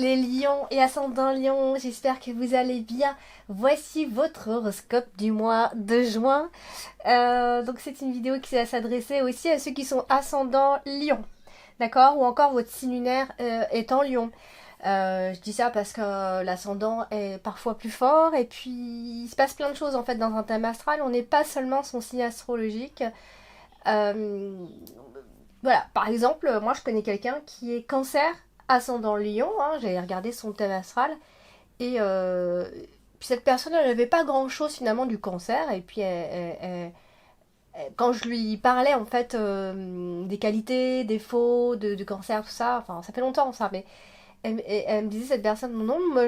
les lions et ascendants lions, j'espère que vous allez bien. Voici votre horoscope du mois de juin. Donc c'est une vidéo qui va s'adresser aussi à ceux qui sont ascendants lion, d'accord? Ou encore votre signe lunaire est en lion. Je dis ça parce que l'ascendant est parfois plus fort et puis il se passe plein de choses en fait dans un thème astral. On n'est pas seulement son signe astrologique. Euh, voilà, par exemple, moi je connais quelqu'un qui est cancer, ascendant lion, hein, j'ai regardé son thème astral, et puis cette personne elle n'avait pas grand chose finalement du cancer, et puis quand je lui parlais en fait des qualités, défauts de cancer, tout ça, enfin ça fait longtemps ça, mais elle me disait cette personne, non, non, moi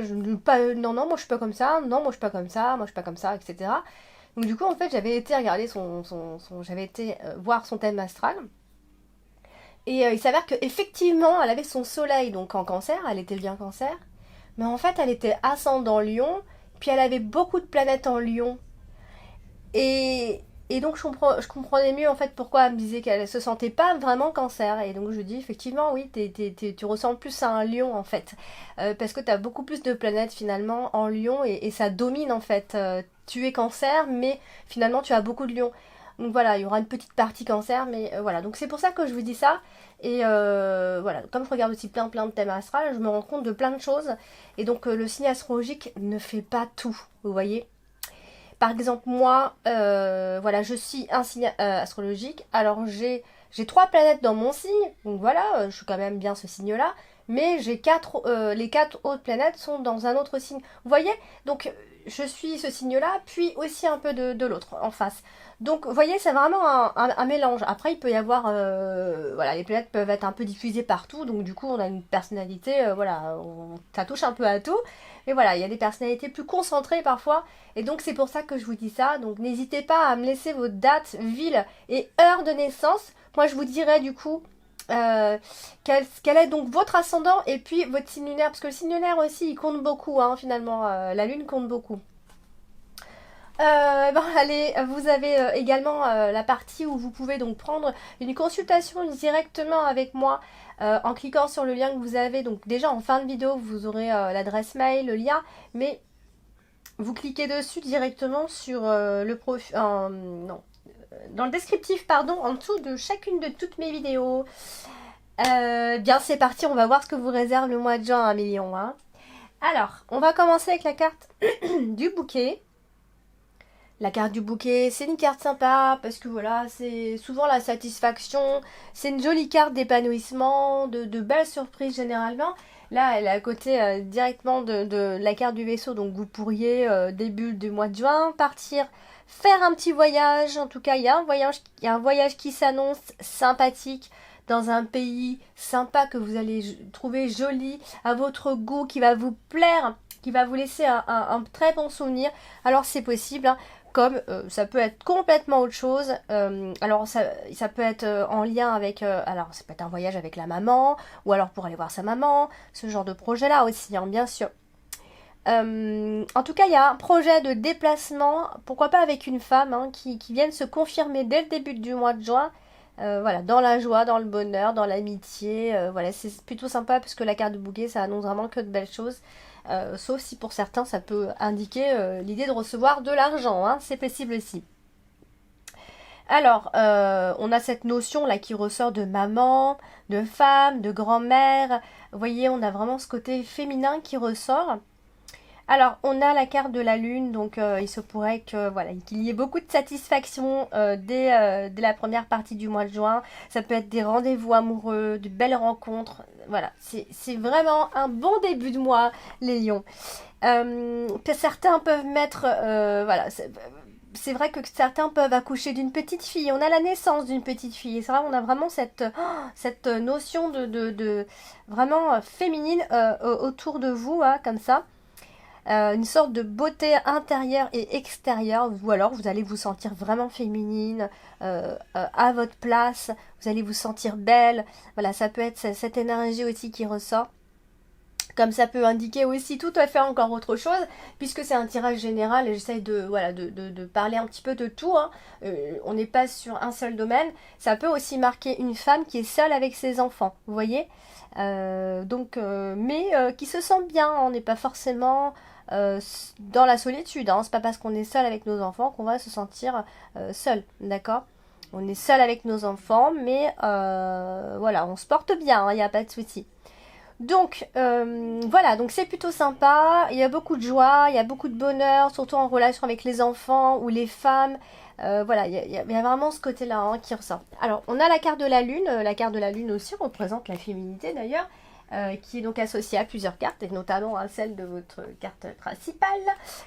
non, moi je suis pas comme ça, non, moi je suis pas comme ça, moi je suis pas comme ça, etc. Donc du coup en fait j'avais été regarder j'avais été voir son thème astral. Et il s'avère qu'effectivement, elle avait son soleil donc en cancer, elle était bien cancer, mais en fait, elle était ascendant lion, puis elle avait beaucoup de planètes en lion. Et, et donc, je comprenais mieux en fait pourquoi elle me disait qu'elle se sentait pas vraiment cancer. Et donc, je dis effectivement, oui, tu ressembles plus à un lion en fait, parce que tu as beaucoup plus de planètes finalement en lion et ça domine en fait. Tu es cancer, mais finalement, tu as beaucoup de lions. Donc voilà, il y aura une petite partie cancer, mais voilà. Donc c'est pour ça que je vous dis ça. Et voilà, comme je regarde aussi plein de thèmes astrales, je me rends compte de plein de choses. Et donc le signe astrologique ne fait pas tout, vous voyez. Par exemple, moi, voilà, je suis un signe astrologique. Alors j'ai trois planètes dans mon signe, donc voilà, je suis quand même bien ce signe-là. Mais les quatre autres planètes sont dans un autre signe. Vous voyez? Donc je suis ce signe-là, puis aussi un peu de l'autre en face. Donc vous voyez, c'est vraiment un mélange. Après, il peut y avoir, voilà, les planètes peuvent être un peu diffusées partout, donc du coup, on a une personnalité, voilà, ça touche un peu à tout. Mais voilà, il y a des personnalités plus concentrées parfois. Et donc c'est pour ça que je vous dis ça. Donc n'hésitez pas à me laisser vos dates, villes et heures de naissance. Moi je vous dirai du coup quel est donc votre ascendant et puis votre signe lunaire. Parce que le signe lunaire aussi il compte beaucoup hein, finalement. La lune compte beaucoup. Bon, allez, vous avez également la partie où vous pouvez donc prendre une consultation directement avec moi en cliquant sur le lien que vous avez. Donc déjà en fin de vidéo vous aurez l'adresse mail, le lien, mais vous cliquez dessus directement sur le profil, non, dans le descriptif, pardon, en dessous de chacune de toutes mes vidéos. Bien, c'est parti, on va voir ce que vous réserve le mois de juin, 1 million. Hein. Alors, on va commencer avec la carte du bouquet. La carte du bouquet, c'est une carte sympa parce que voilà, c'est souvent la satisfaction. C'est une jolie carte d'épanouissement, de belles surprises généralement. Là, elle est à côté directement de la carte du vaisseau, donc vous pourriez, début du mois de juin, partir faire un petit voyage. En tout cas, il y a un voyage qui s'annonce sympathique dans un pays sympa que vous allez trouver joli, à votre goût, qui va vous plaire, qui va vous laisser un très bon souvenir. Alors c'est possible, hein, comme ça peut être complètement autre chose. Alors ça peut être en lien avec, alors ça peut être un voyage avec la maman, ou alors pour aller voir sa maman, ce genre de projet là aussi, hein, bien sûr. En tout cas, il y a un projet de déplacement, pourquoi pas avec une femme, hein, qui vienne se confirmer dès le début du mois de juin. Voilà, dans la joie, dans le bonheur, dans l'amitié. Voilà, c'est plutôt sympa parce que la carte de bouquet, ça annonce vraiment que de belles choses. Sauf si pour certains, ça peut indiquer l'idée de recevoir de l'argent. Hein, c'est possible aussi. Alors, on a cette notion là qui ressort de maman, de femme, de grand-mère. Vous voyez, on a vraiment ce côté féminin qui ressort. Alors, on a la carte de la lune, donc il se pourrait que voilà qu'il y ait beaucoup de satisfaction dès la première partie du mois de juin. Ça peut être des rendez-vous amoureux, de belles rencontres. Voilà, c'est vraiment un bon début de mois, les lions. Certains peuvent mettre, voilà, c'est vrai que certains peuvent accoucher d'une petite fille. On a la naissance d'une petite fille. Et c'est vrai, on a vraiment cette notion de vraiment féminine autour de vous, hein, comme ça. Une sorte de beauté intérieure et extérieure, ou alors vous allez vous sentir vraiment féminine, à votre place, vous allez vous sentir belle, voilà, ça peut être cette énergie aussi qui ressort. Comme ça peut indiquer aussi tout à fait encore autre chose, puisque c'est un tirage général et j'essaye de, voilà, de parler un petit peu de tout. Hein. On n'est pas sur un seul domaine. Ça peut aussi marquer une femme qui est seule avec ses enfants, vous voyez. Mais qui se sent bien. On n'est pas forcément dans la solitude. Hein. C'est pas parce qu'on est seul avec nos enfants qu'on va se sentir seul, d'accord. On est seul avec nos enfants, mais voilà, on se porte bien, il n'y a pas de souci. Donc voilà, donc c'est plutôt sympa, il y a beaucoup de joie, il y a beaucoup de bonheur, surtout en relation avec les enfants ou les femmes. Voilà, il y a vraiment ce côté-là hein, qui ressort. Alors, on a la carte de la lune aussi représente la féminité d'ailleurs, qui est donc associée à plusieurs cartes, et notamment à celle de votre carte principale,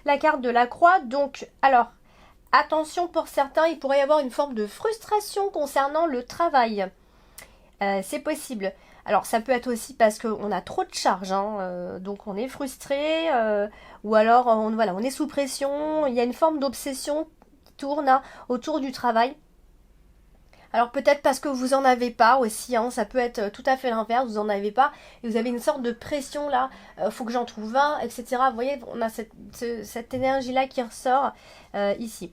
la carte de la croix. Donc, alors, attention pour certains, il pourrait y avoir une forme de frustration concernant le travail. C'est possible. Alors ça peut être aussi parce qu'on a trop de charges, hein, donc on est frustré, ou alors voilà, on est sous pression, il y a une forme d'obsession qui tourne hein, autour du travail. Alors peut-être parce que vous en avez pas aussi, hein, ça peut être tout à fait l'inverse, vous en avez pas, et vous avez une sorte de pression là, faut que j'en trouve un, etc. Vous voyez, on a cette énergie-là qui ressort ici.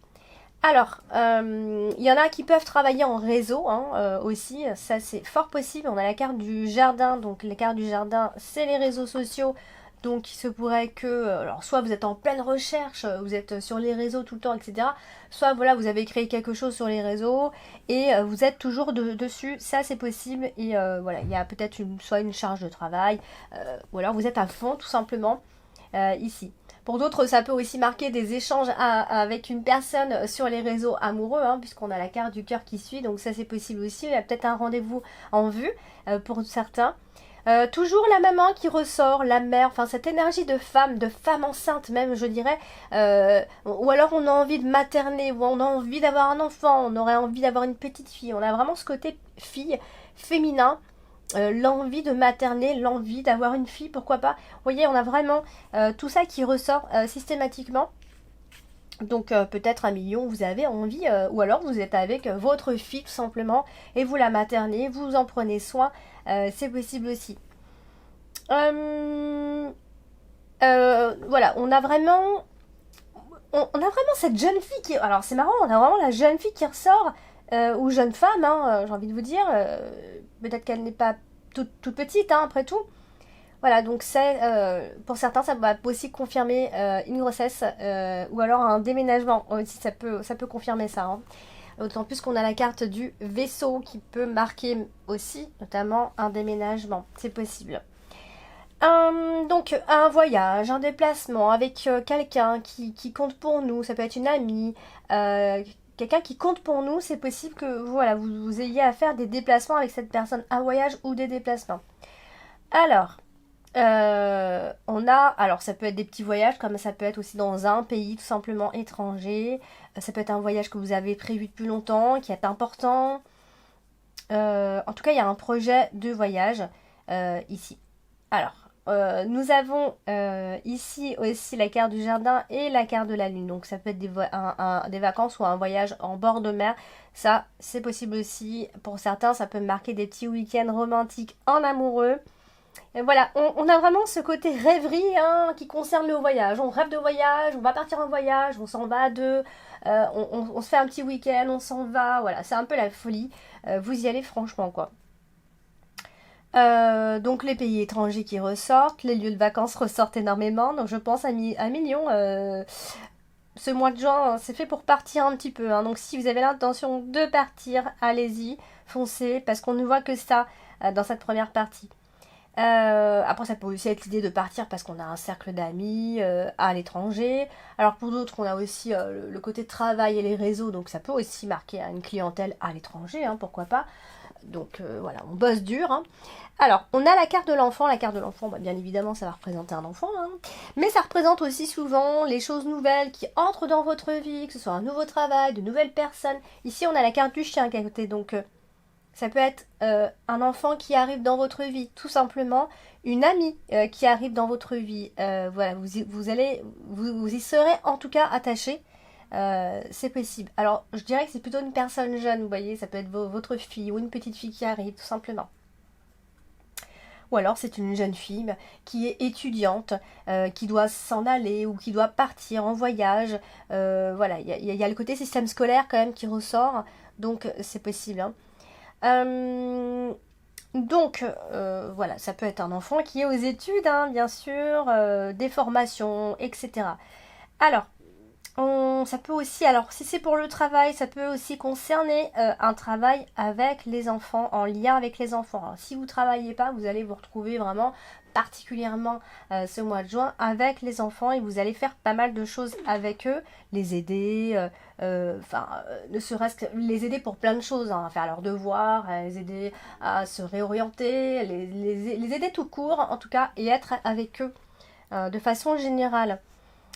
Alors, il y en a qui peuvent travailler en réseau hein, aussi, ça c'est fort possible. On a la carte du jardin, donc la carte du jardin, c'est les réseaux sociaux. Donc il se pourrait que, alors soit vous êtes en pleine recherche, vous êtes sur les réseaux tout le temps, etc. Soit voilà, vous avez créé quelque chose sur les réseaux et vous êtes toujours dessus, ça c'est possible. Et voilà, il y a peut-être soit une charge de travail, ou alors vous êtes à fond tout simplement ici. Pour d'autres, ça peut aussi marquer des échanges avec une personne sur les réseaux amoureux, hein, puisqu'on a la carte du cœur qui suit, donc ça c'est possible aussi. Il y a peut-être un rendez-vous en vue pour certains. Toujours la maman qui ressort, la mère, enfin cette énergie de femme enceinte même, je dirais. Ou alors on a envie de materner, ou on a envie d'avoir un enfant, on aurait envie d'avoir une petite fille. On a vraiment ce côté fille, féminin. L'envie de materner, l'envie d'avoir une fille, pourquoi pas. Vous voyez, on a vraiment tout ça qui ressort systématiquement. Donc peut-être un million, vous avez envie, ou alors vous êtes avec votre fille tout simplement, et vous la maternez, vous en prenez soin, c'est possible aussi. Voilà, on a vraiment cette jeune fille qui... Alors c'est marrant, on a vraiment la jeune fille qui ressort, ou jeune femme, hein, j'ai envie de vous dire. Peut-être qu'elle n'est pas toute petite, hein, après tout. Voilà, donc c'est pour certains, ça va aussi confirmer une grossesse ou alors un déménagement. Aussi, ça peut confirmer ça. Hein. D'autant plus qu'on a la carte du vaisseau qui peut marquer aussi, notamment un déménagement. C'est possible. Donc un voyage, un déplacement avec quelqu'un qui compte pour nous, ça peut être une amie, quelqu'un qui compte pour nous, c'est possible que voilà, vous ayez à faire des déplacements avec cette personne, un voyage ou des déplacements. Alors, alors ça peut être des petits voyages, comme ça peut être aussi dans un pays tout simplement étranger, ça peut être un voyage que vous avez prévu depuis longtemps, qui est important. En tout cas, il y a un projet de voyage ici. Alors, nous avons ici aussi la carte du jardin et la carte de la lune. Donc ça peut être des vacances ou un voyage en bord de mer. Ça, c'est possible aussi. Pour certains, ça peut marquer des petits week-ends romantiques en amoureux. Et voilà, on a vraiment ce côté rêverie hein, qui concerne le voyage. On rêve de voyage, on va partir en voyage, on s'en va à deux, on se fait un petit week-end, on s'en va. Voilà, c'est un peu la folie. Vous y allez franchement, quoi. Donc les pays étrangers qui ressortent, les lieux de vacances ressortent énormément, donc je pense à millions. Ce mois de juin, hein, c'est fait pour partir un petit peu. Hein. Donc si vous avez l'intention de partir, allez-y, foncez, parce qu'on ne voit que ça dans cette première partie. Après, ça peut aussi être l'idée de partir parce qu'on a un cercle d'amis à l'étranger. Alors pour d'autres, on a aussi le côté travail et les réseaux, donc ça peut aussi marquer une clientèle à l'étranger, hein, pourquoi pas. Donc voilà, on bosse dur. Hein. Alors, on a la carte de l'enfant. La carte de l'enfant, bah, bien évidemment, ça va représenter un enfant. Hein. Mais ça représente aussi souvent les choses nouvelles qui entrent dans votre vie, que ce soit un nouveau travail, de nouvelles personnes. Ici, on a la carte du chien qui est à côté. Donc, ça peut être un enfant qui arrive dans votre vie, tout simplement. Une amie qui arrive dans votre vie. Voilà, vous y serez en tout cas attaché. C'est possible. Alors, je dirais que c'est plutôt une personne jeune, vous voyez, ça peut être votre fille ou une petite fille qui arrive, tout simplement. ou alors c'est une jeune fille qui est étudiante, qui doit s'en aller ou qui doit partir en voyage. Voilà, il y a le côté système scolaire quand même qui ressort, donc c'est possible, hein. Euh, voilà, ça peut être un enfant qui est aux études, hein, bien sûr, des formations, etc. Alors, ça peut aussi, alors si c'est pour le travail, ça peut aussi concerner un travail avec les enfants, en lien avec les enfants. Alors, si vous ne travaillez pas, vous allez vous retrouver vraiment particulièrement ce mois de juin avec les enfants et vous allez faire pas mal de choses avec eux, les aider, ne serait-ce que les aider pour plein de choses, hein, à faire leurs devoirs, à les aider à se réorienter, les aider tout court en tout cas et être avec eux de façon générale.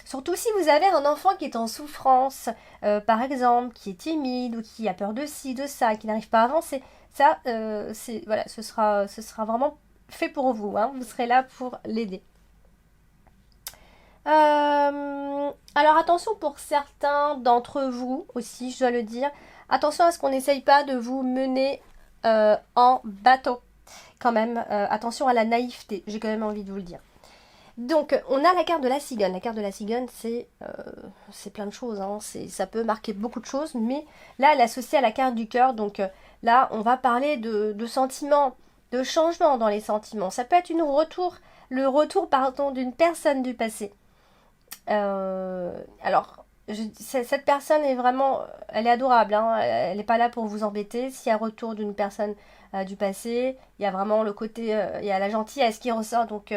Surtout si vous avez un enfant qui est en souffrance, par exemple, qui est timide ou qui a peur de ci, de ça, qui n'arrive pas à avancer. Ça, voilà, ce sera vraiment fait pour vous, hein. Vous serez là pour l'aider. Alors attention pour certains d'entre vous aussi, je dois le dire. Attention à ce qu'on n'essaye pas de vous mener en bateau. Quand même, attention à la naïveté, j'ai quand même envie de vous le dire. Donc, on a la carte de la cigogne. La carte de la cigogne, c'est plein de choses, hein. Ça peut marquer beaucoup de choses, mais là, elle est associée à la carte du cœur. Donc là, on va parler de sentiments, de changement dans les sentiments. Ça peut être le retour, pardon, d'une personne du passé. Alors, cette personne est vraiment, elle est adorable, hein. Elle n'est pas là pour vous embêter. S'il y a un retour d'une personne du passé, il y a vraiment le côté, il y a la gentillesse qui ressort, donc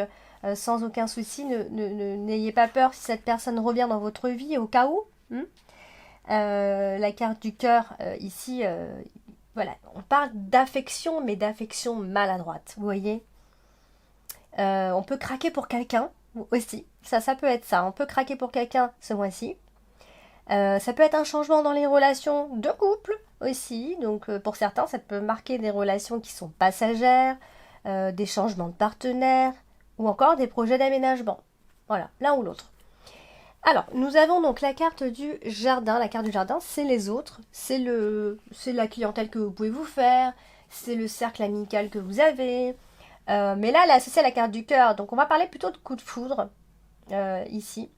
sans aucun souci, n'ayez pas peur si cette personne revient dans votre vie au cas où. La carte du cœur, ici, voilà, on parle d'affection, mais d'affection maladroite, vous voyez. On peut craquer pour quelqu'un aussi, ça peut être ça, on peut craquer pour quelqu'un ce mois-ci. Ça peut être un changement dans les relations de couple aussi, donc pour certains ça peut marquer des relations qui sont passagères, des changements de partenaires ou encore des projets d'aménagement. Voilà, l'un ou l'autre. Alors, nous avons donc la carte du jardin. La carte du jardin, c'est les autres, c'est la clientèle que vous pouvez vous faire, c'est le cercle amical que vous avez. Mais là, elle est associée à la carte du cœur, donc on va parler plutôt de coup de foudre ici.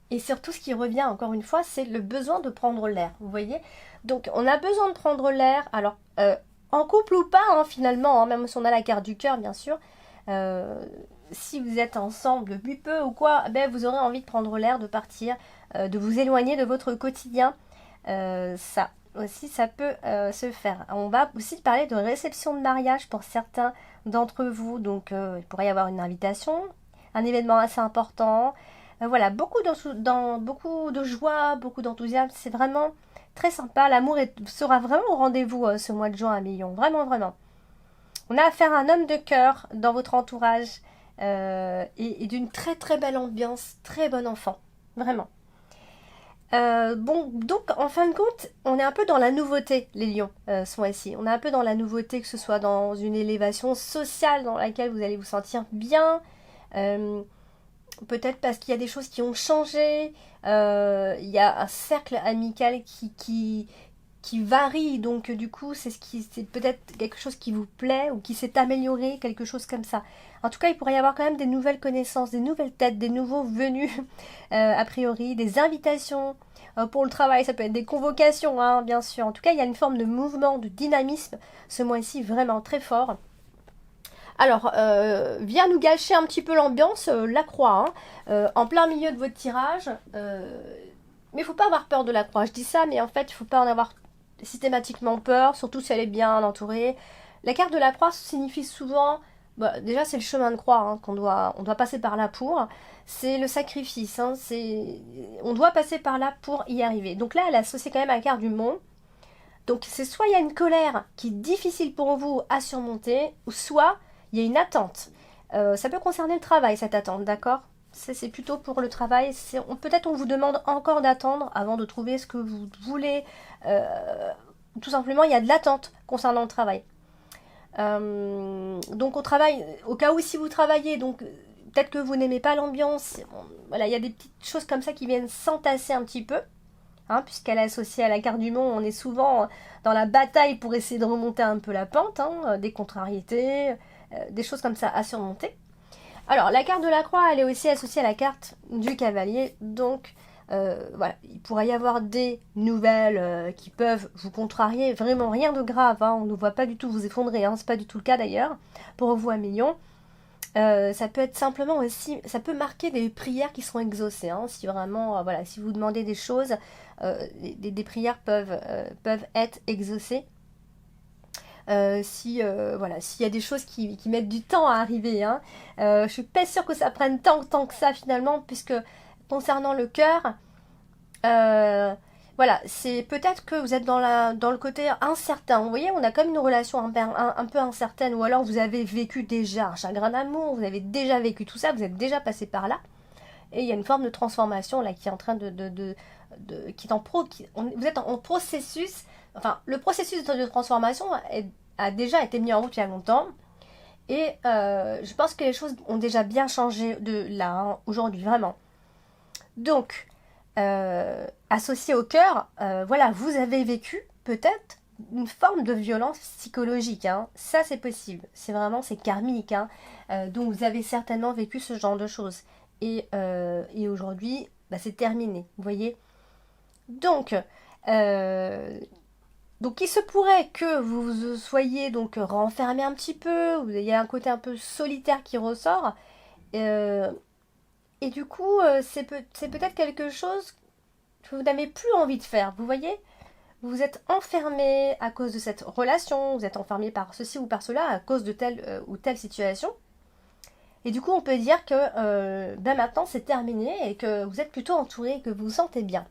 Et surtout, ce qui revient encore une fois, c'est le besoin de prendre l'air. Vous voyez? Donc, on a besoin de prendre l'air. Alors, en couple ou pas, hein, finalement, hein, même si on a la carte du cœur, bien sûr. Si vous êtes ensemble depuis peu ou quoi, ben, vous aurez envie de prendre l'air, de partir, de vous éloigner de votre quotidien. Ça aussi, ça peut se faire. On va aussi parler de réception de mariage pour certains d'entre vous. Donc, il pourrait y avoir une invitation, un événement assez important. Voilà, beaucoup de joie, beaucoup d'enthousiasme. C'est vraiment très sympa. L'amour sera vraiment au rendez-vous ce mois de juin à Lyon. Vraiment, vraiment. On a affaire à un homme de cœur dans votre entourage et d'une très très belle ambiance, très bon enfant. Vraiment. Bon, donc en fin de compte, on est un peu dans la nouveauté, les lions, ce mois-ci. On est un peu dans la nouveauté, que ce soit dans une élévation sociale dans laquelle vous allez vous sentir bien. Peut-être parce qu'il y a des choses qui ont changé. Il y a un cercle amical qui varie. Donc du coup, c'est peut-être quelque chose qui vous plaît ou qui s'est amélioré, quelque chose comme ça. En tout cas, il pourrait y avoir quand même des nouvelles connaissances, des nouvelles têtes, des nouveaux venus, a priori, des invitations pour le travail. Ça peut être des convocations, hein, bien sûr. En tout cas, il y a une forme de mouvement, de dynamisme ce mois-ci vraiment très fort. Alors, vient nous gâcher un petit peu l'ambiance, la croix, hein, en plein milieu de votre tirage. Mais il ne faut pas avoir peur de la croix. Je dis ça, mais en fait, il ne faut pas en avoir systématiquement peur, surtout si elle est bien entourée. La carte de la croix signifie souvent, bah, déjà c'est le chemin de croix, hein, on doit passer par là pour. C'est le sacrifice, hein, on doit passer par là pour y arriver. Donc là, elle est associée quand même à la carte du monde. Donc c'est soit il y a une colère qui est difficile pour vous à surmonter, ou soit il y a une attente. Ça peut concerner le travail, cette attente, d'accord? C'est plutôt pour le travail. Peut-être on vous demande encore d'attendre avant de trouver ce que vous voulez. Tout simplement, il y a de l'attente concernant le travail. Donc au travail, au cas où si vous travaillez, donc peut-être que vous n'aimez pas l'ambiance. Voilà, il y a des petites choses comme ça qui viennent s'entasser un petit peu. Hein, puisqu'elle est associée à la carte du monde, on est souvent dans la bataille pour essayer de remonter un peu la pente, hein, des contrariétés, des choses comme ça à surmonter. Alors, la carte de la croix, elle est aussi associée à la carte du cavalier. Donc, voilà, il pourrait y avoir des nouvelles qui peuvent vous contrarier. Vraiment rien de grave, hein, on ne voit pas du tout vous effondrer. Hein, c'est pas du tout le cas d'ailleurs pour vous à Million. Ça peut être simplement aussi, ça peut marquer des prières qui seront exaucées. Hein, si vraiment, voilà, si vous demandez des choses, des prières peuvent être exaucées. Voilà, s'il y a des choses qui mettent du temps à arriver, hein. Je suis pas sûre que ça prenne tant que ça finalement, puisque concernant le cœur, voilà, c'est peut-être que vous êtes dans le côté incertain. Vous voyez, on a comme une relation un peu incertaine, ou alors vous avez vécu déjà un chagrin d'amour, vous avez déjà vécu tout ça, vous êtes déjà passé par là, et il y a une forme de transformation là qui est en train qui est vous êtes en processus. Enfin, le processus de transformation a déjà été mis en route il y a longtemps. Et je pense que les choses ont déjà bien changé de là, hein, aujourd'hui, vraiment. Donc, associé au cœur, voilà, vous avez vécu peut-être une forme de violence psychologique. Hein. Ça, c'est possible. C'est karmique. Hein. Donc, vous avez certainement vécu ce genre de choses. Et aujourd'hui, bah, c'est terminé. Vous voyez. Donc, il se pourrait que vous soyez donc renfermé un petit peu, il y a un côté un peu solitaire qui ressort, euh, et du coup, c'est peut-être quelque chose que vous n'avez plus envie de faire, vous voyez? Vous êtes enfermé à cause de cette relation, vous êtes enfermé par ceci ou par cela, à cause de telle ou telle situation, et du coup, on peut dire que ben maintenant c'est terminé et que vous êtes plutôt entouré, que vous vous sentez bien.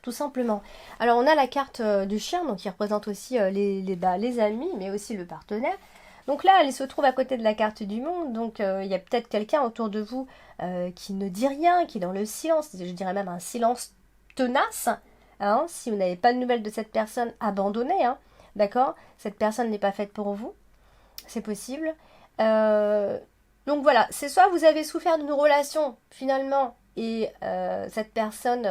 Tout simplement. Alors on a la carte du chien, donc qui représente aussi les amis, mais aussi le partenaire. Donc là, elle se trouve à côté de la carte du monde, donc il y a peut-être quelqu'un autour de vous qui ne dit rien, qui est dans le silence, je dirais même un silence tenace. Hein, si vous n'avez pas de nouvelles de cette personne, abandonnez, hein, d'accord? Cette personne n'est pas faite pour vous, c'est possible. Euh, donc voilà, c'est soit vous avez souffert d'une relation finalement et cette personne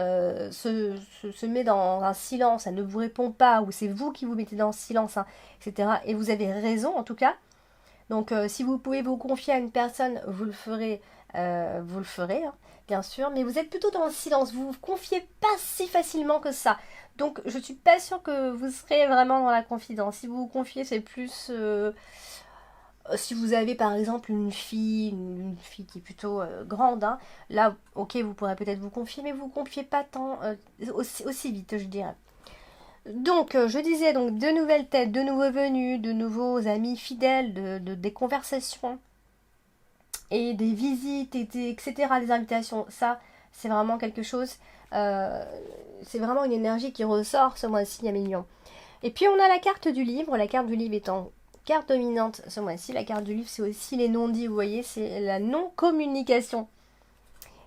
se met dans un silence, elle ne vous répond pas, ou c'est vous qui vous mettez dans le silence, hein, etc. Et vous avez raison en tout cas. Donc si vous pouvez vous confier à une personne, vous le ferez, hein, bien sûr. Mais vous êtes plutôt dans le silence, vous vous confiez pas si facilement que ça. Donc je suis pas sûre que vous serez vraiment dans la confidence. Si vous vous confiez, c'est plus si vous avez par exemple une fille qui est plutôt grande, hein, là, ok, vous pourrez peut-être vous confier, mais vous ne confiez pas tant aussi vite, je dirais. Donc, je disais donc de nouvelles têtes, de nouveaux venus, de nouveaux amis fidèles, des conversations et des visites, etc., des invitations. Ça, c'est vraiment quelque chose. C'est vraiment une énergie qui ressort ce mois-ci à Million. Et puis, on a la carte du livre. La carte du livre étant carte dominante ce mois-ci. La carte du livre, c'est aussi les non-dits, vous voyez, c'est la non-communication.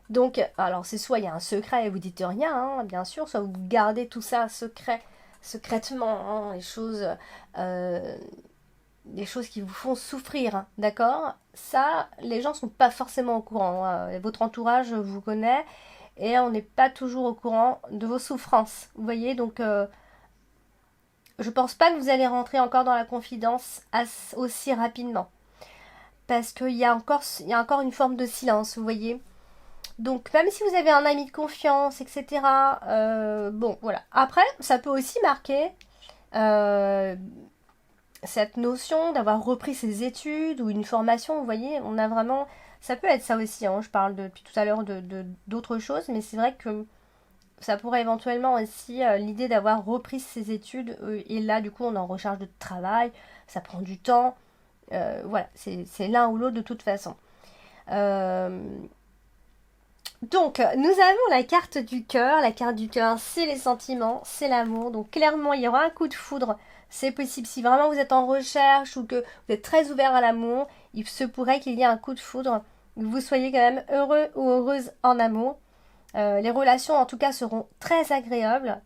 Donc, alors c'est soit il y a un secret et vous dites rien, hein, bien sûr, soit vous gardez tout ça secrètement, hein, les choses qui vous font souffrir, hein, d'accord? Ça, les gens sont pas forcément au courant. Hein. Votre entourage vous connaît et on n'est pas toujours au courant de vos souffrances. Vous voyez, donc je pense pas que vous allez rentrer encore dans la confidence aussi rapidement. Parce qu'il y a encore une forme de silence, vous voyez. Donc même si vous avez un ami de confiance, etc. Bon, voilà. Après, ça peut aussi marquer cette notion d'avoir repris ses études ou une formation, vous voyez. On a vraiment... Ça peut être ça aussi, hein. Je parle depuis tout à l'heure d'autres choses, mais c'est vrai que ça pourrait éventuellement aussi l'idée d'avoir repris ses études et là du coup on est en recherche de travail, ça prend du temps, voilà, c'est l'un ou l'autre de toute façon. Donc nous avons la carte du cœur, c'est les sentiments, c'est l'amour, donc clairement il y aura un coup de foudre, c'est possible si vraiment vous êtes en recherche ou que vous êtes très ouvert à l'amour, il se pourrait qu'il y ait un coup de foudre, que vous soyez quand même heureux ou heureuse en amour. Les relations en tout cas seront très agréables.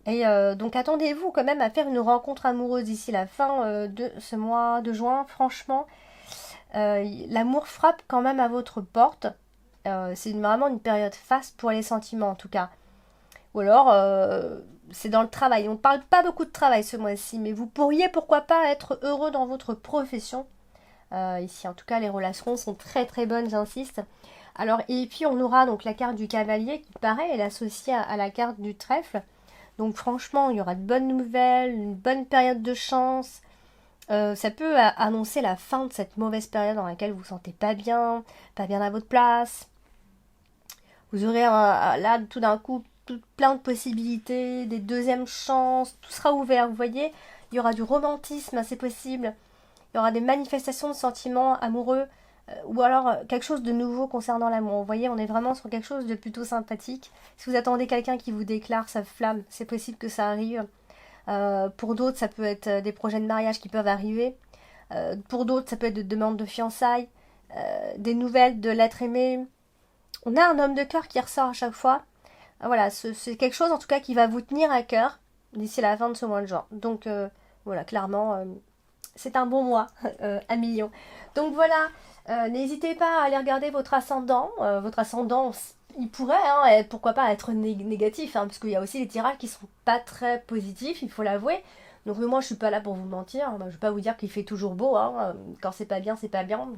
Et donc attendez-vous quand même à faire une rencontre amoureuse d'ici la fin de ce mois de juin. Franchement, l'amour frappe quand même à votre porte. C'est vraiment une période faste pour les sentiments en tout cas. Ou alors c'est dans le travail. On ne parle pas beaucoup de travail ce mois-ci, mais vous pourriez pourquoi pas être heureux dans votre profession. Ici, en tout cas, les relations sont très très bonnes, j'insiste. Alors, et puis on aura donc la carte du cavalier qui, pareil, elle est associée à la carte du trèfle. Donc franchement, il y aura de bonnes nouvelles, une bonne période de chance. Ça peut annoncer la fin de cette mauvaise période dans laquelle vous vous sentez pas bien à votre place. Vous aurez là tout d'un coup plein de possibilités, des deuxièmes chances, tout sera ouvert, vous voyez. Il y aura du romantisme, c'est possible. Il y aura des manifestations de sentiments amoureux ou alors quelque chose de nouveau concernant l'amour. Vous voyez, on est vraiment sur quelque chose de plutôt sympathique. Si vous attendez quelqu'un qui vous déclare sa flamme, c'est possible que ça arrive. Pour d'autres, ça peut être des projets de mariage qui peuvent arriver. Pour d'autres, ça peut être des demandes de fiançailles, des nouvelles de l'être aimé. On a un homme de cœur qui ressort à chaque fois. Voilà, c'est quelque chose en tout cas qui va vous tenir à cœur d'ici la fin de ce mois de juin. Donc voilà, clairement, c'est un bon mois, un million. Donc voilà, n'hésitez pas à aller regarder votre ascendant. Votre ascendant, il pourrait, hein, pourquoi pas, être négatif, hein, parce qu'il y a aussi des tirages qui sont pas très positifs, il faut l'avouer. Donc moi, je suis pas là pour vous mentir. Je vais pas vous dire qu'il fait toujours beau. Hein. Quand c'est pas bien, c'est pas bien.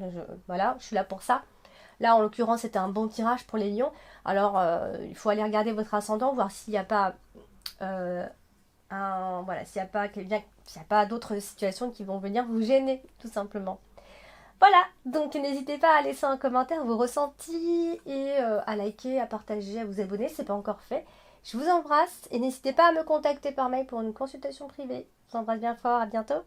Voilà, je suis là pour ça. Là, en l'occurrence, c'était un bon tirage pour les lions. Alors, il faut aller regarder votre ascendant, voir s'il n'y a pas euh, voilà, s'il n'y a pas s'il n'y a pas d'autres situations qui vont venir vous gêner, tout simplement. Voilà, donc n'hésitez pas à laisser un commentaire vos ressentis et à liker, à partager, à vous abonner, c'est pas encore fait. Je vous embrasse et n'hésitez pas à me contacter par mail pour une consultation privée. Je vous embrasse bien fort, à bientôt.